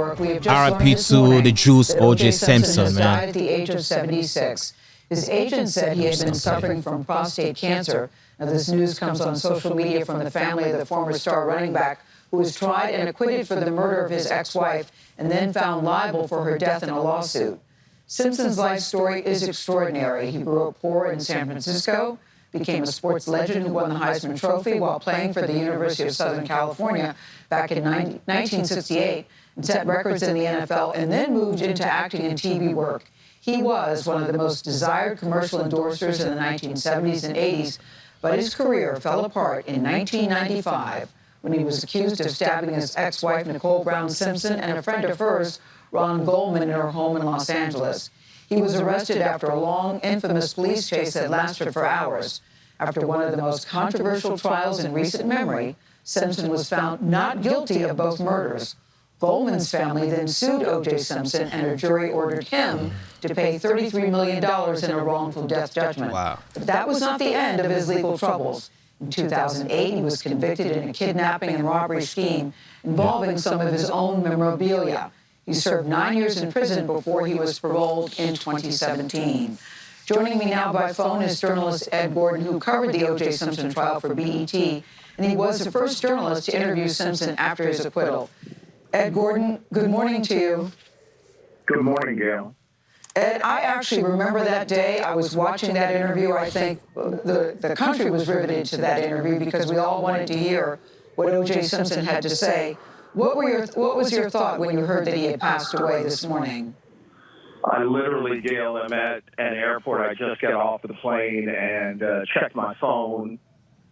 York, we have just learned R.I.P. this to morning the Juice that O.J. Simpson Simpson, died man. at the age of 76. His agent said he had been suffering from prostate cancer. Now, this news comes on social media from the family of the former star running back who was tried and acquitted for the murder of his ex-wife and then found liable for her death in a lawsuit. Simpson's life story is extraordinary. He grew up poor in San Francisco, became a sports legend who won the Heisman Trophy while playing for the University of Southern California back in 1968 and set records in the NFL, and then moved into acting and TV work. He was one of the most desired commercial endorsers in the 1970s and 80s, but his career fell apart in 1995 when he was accused of stabbing his ex-wife, Nicole Brown Simpson, and a friend of hers, Ron Goldman, in her home in Los Angeles. He was arrested after a long, infamous police chase that lasted for hours. After one of the most controversial trials in recent memory, Simpson was found not guilty of both murders. Goldman's family then sued O.J. Simpson, and a jury ordered him to pay $33 million in a wrongful death judgment. Wow. But that was not the end of his legal troubles. In 2008, he was convicted in a kidnapping and robbery scheme involving some of his own memorabilia. He served 9 years in prison before he was paroled in 2017. Joining me now by phone is journalist Ed Gordon, who covered the O.J. Simpson trial for BET, and he was the first journalist to interview Simpson after his acquittal. Ed Gordon, good morning to you. Good morning, Gail. Ed, I actually remember that day. I was watching that interview. I think the country was riveted to that interview because we all wanted to hear what O.J. Simpson had to say. What was your thought when you heard that he had passed away this morning? I literally, Gail, am at an airport. I just got off the plane and checked my phone.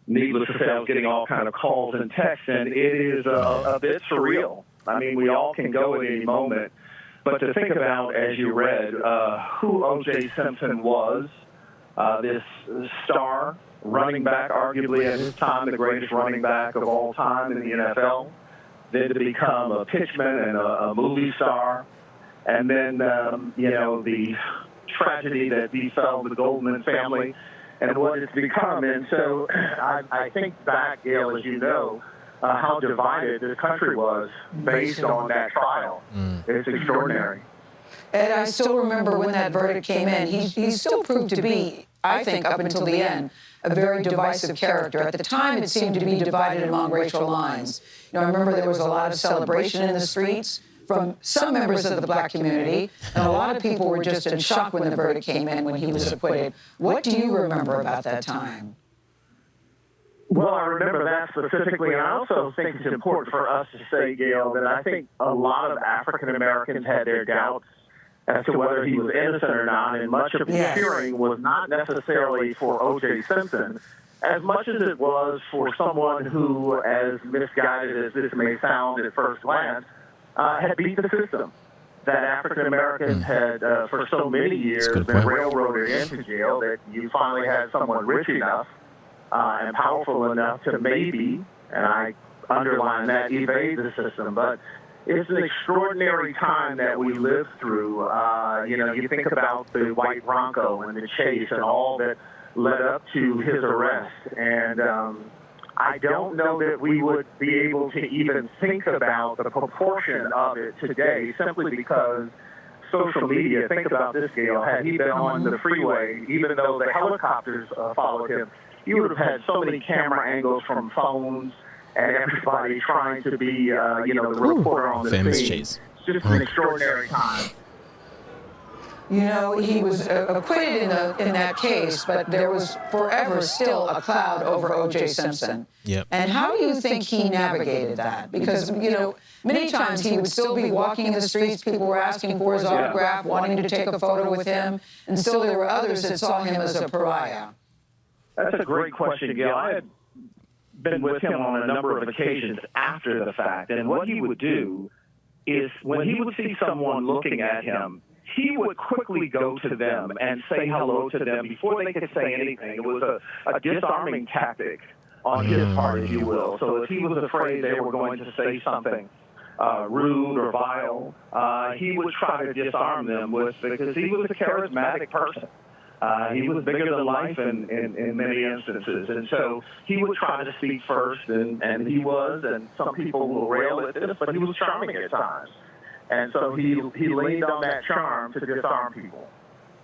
Needless to say, I was getting all kind of calls and texts, and it is a bit surreal. I mean, we all can go at any moment. But to think about, as you read, who O.J. Simpson was, this star running back, arguably at his time the greatest running back of all time in the NFL, then to become a pitchman and a movie star, and then, the tragedy that befell the Goldman family and what it's become. And so I think back, Gail, as you know, how divided this country was based on that trial. It's extraordinary. And I still remember when that verdict came in, he still proved to be, I think, up until the end, a very divisive character. At the time, it seemed to be divided among racial lines. I remember there was a lot of celebration in the streets from some members of the black community, and a lot of people were just in shock when the verdict came in when he was acquitted. What do you remember about that time? Well, I remember that specifically, and I also think it's important for us to say, Gail, that I think a lot of African Americans had their doubts as to whether he was innocent or not, and much of the hearing was not necessarily for O.J. Simpson, as much as it was for someone who, as misguided as this may sound at first glance, had beat the system. That African Americans had, for so many years, been railroaded into jail, that you finally had someone rich enough and powerful enough to maybe, and I underline that, evade the system. But it's an extraordinary time that we lived through. You think about the white Bronco and the chase and all that led up to his arrest. And I don't know that we would be able to even think about the proportion of it today, simply because social media, think about this, Gail, had he been on the freeway, even though the helicopters followed him, you would have had so many camera angles from phones and everybody trying to be, the reporter on the famous scene. chase. It's just an extraordinary time. He was acquitted in that case, but there was forever still a cloud over O.J. Simpson. Yep. And how do you think he navigated that? Because, many times he would still be walking in the streets, people were asking for his autograph, wanting to take a photo with him, and still there were others that saw him as a pariah. That's a great question, Gail. I had been with him on a number of occasions after the fact, and what he would do is when he would see someone looking at him, he would quickly go to them and say hello to them before they could say anything. It was a disarming tactic on his part, if you will. So if he was afraid they were going to say something rude or vile, he would try to disarm them because he was a charismatic person. He was bigger than life in many instances. And so he would try to speak first, and he was, and some people will rail at this, but he was charming at times. And so he leaned on that charm to disarm people.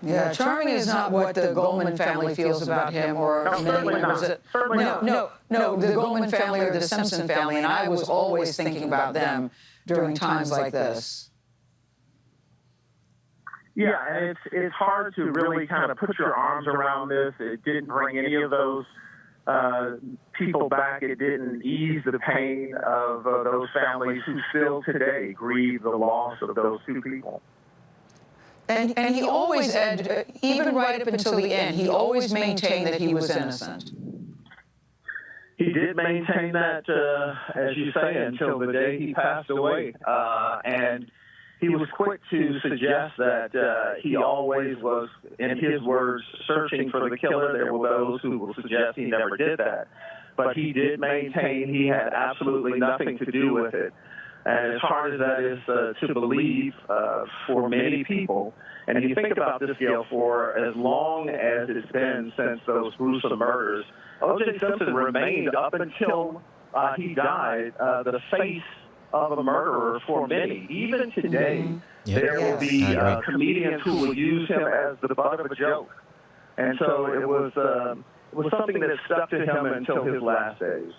Yeah, charming is not what the Goldman family feels about him, or No, many certainly members. not. Certainly not. No, the Goldman family or the Simpson family, and I was always thinking about them during times like this. Yeah, and it's hard to really kind of put your arms around this. It didn't bring any of those people back. It didn't ease the pain of those families who still today grieve the loss of those two people. And he always, Ed, even right up until the end, he always maintained that he was innocent. He did maintain that, as you say, until the day he passed away. And he was quick to suggest that he always was, in his words, searching for the killer. There were those who will suggest he never did that. But he did maintain he had absolutely nothing to do with it. And as hard as that is to believe for many people, and you think about this, Gail, for as long as it's been since those gruesome murders, O.J. Simpson remained, up until he died, the face of a murderer for many. Even today, there will be comedians who will use him as the butt of a joke. And so it was something that stuck to him until his last days.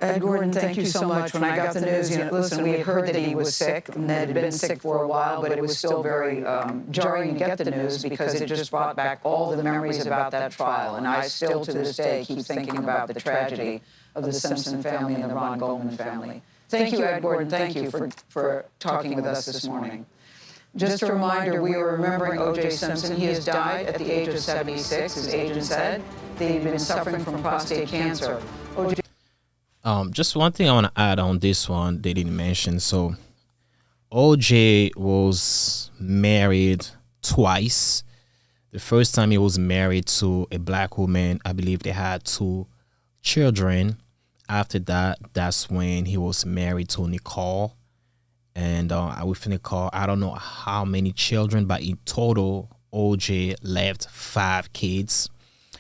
Ed Gordon, thank you so much. When I got the news, listen, we had heard that he was sick, and had been sick for a while, but it was still very jarring to get the news because it just brought back all the memories about that trial. And I still, to this day, keep thinking about the tragedy of the Simpson family and the Ron Goldman family. Thank you, Ed Gordon. Thank you for talking with us this morning. Just a reminder, we are remembering O.J. Simpson. He has died at the age of 76. His agent said that he'd been suffering from prostate cancer. Just one thing I want to add on this one they didn't mention. So OJ was married twice. The first time he was married to a black woman, I believe they had 2 children. After that, that's when he was married to Nicole. And with Nicole, I don't know how many children, but in total, OJ left 5 kids.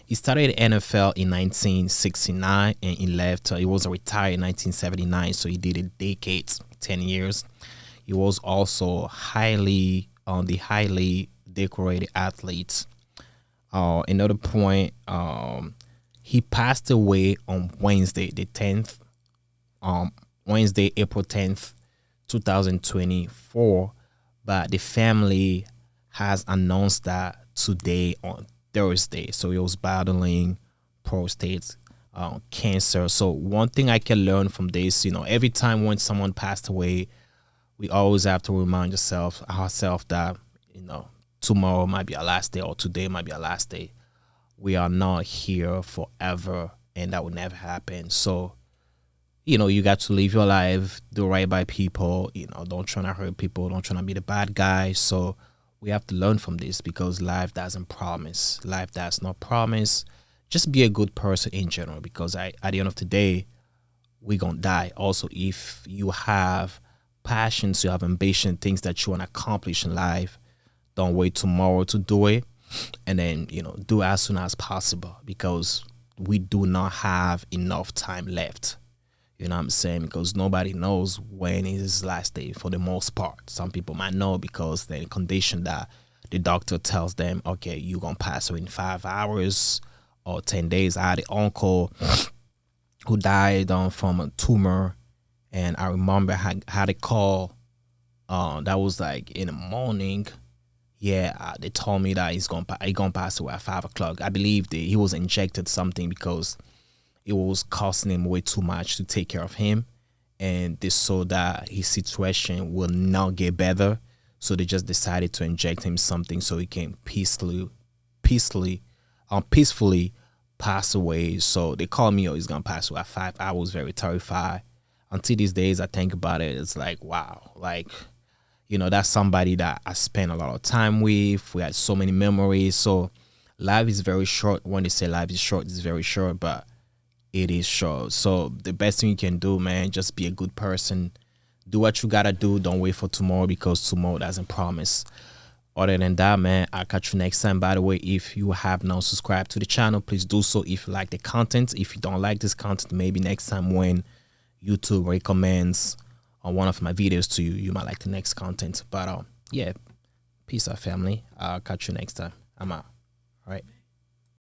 He started NFL in 1969 and he left. He was retired in 1979, so he did a decade, 10 years. He was also highly decorated athlete. Another point, he passed away on Wednesday, the 10th, April 10th, 2024. But the family has announced that today on Thursday. So he was battling prostate cancer. So one thing I can learn from this, every time when someone passed away, we always have to remind ourselves that, tomorrow might be our last day or today might be our last day. We are not here forever, and that will never happen. So, you got to live your life, do right by people, don't try to hurt people, don't try to be the bad guy. So we have to learn from this because life doesn't promise. Life does not promise. Just be a good person in general, because at the end of the day, we're going to die. Also, if you have passions, you have ambition, things that you want to accomplish in life, don't wait tomorrow to do it. And then, do as soon as possible, because we do not have enough time left. You know what I'm saying? Because nobody knows when is his last day for the most part. Some people might know because they're in a condition that the doctor tells them, okay, you're going to pass away in 5 hours or 10 days. I had an uncle who died from a tumor, and I remember I had a call that was like in the morning. Yeah, they told me that he's gonna pass away at 5 o'clock. I believe he was injected something because it was costing him way too much to take care of him, and they saw that his situation will not get better, so they just decided to inject him something so he can peacefully pass away. So they called me, he's gonna pass away at 5. I was very terrified. Until these days, I think about it, it's like, wow, that's somebody that I spent a lot of time with. We had so many memories. So life is very short. When they say life is short, it's very short, but it is short. So the best thing you can do, man, just be a good person. Do what you gotta do. Don't wait for tomorrow, because tomorrow doesn't promise. Other than that, man, I'll catch you next time. By the way, if you have not subscribed to the channel, please do so if you like the content. If you don't like this content, maybe next time when YouTube recommends on one of my videos to you, you might like the next content. But yeah, peace out, family. I'll catch you next time. I'm out. All right.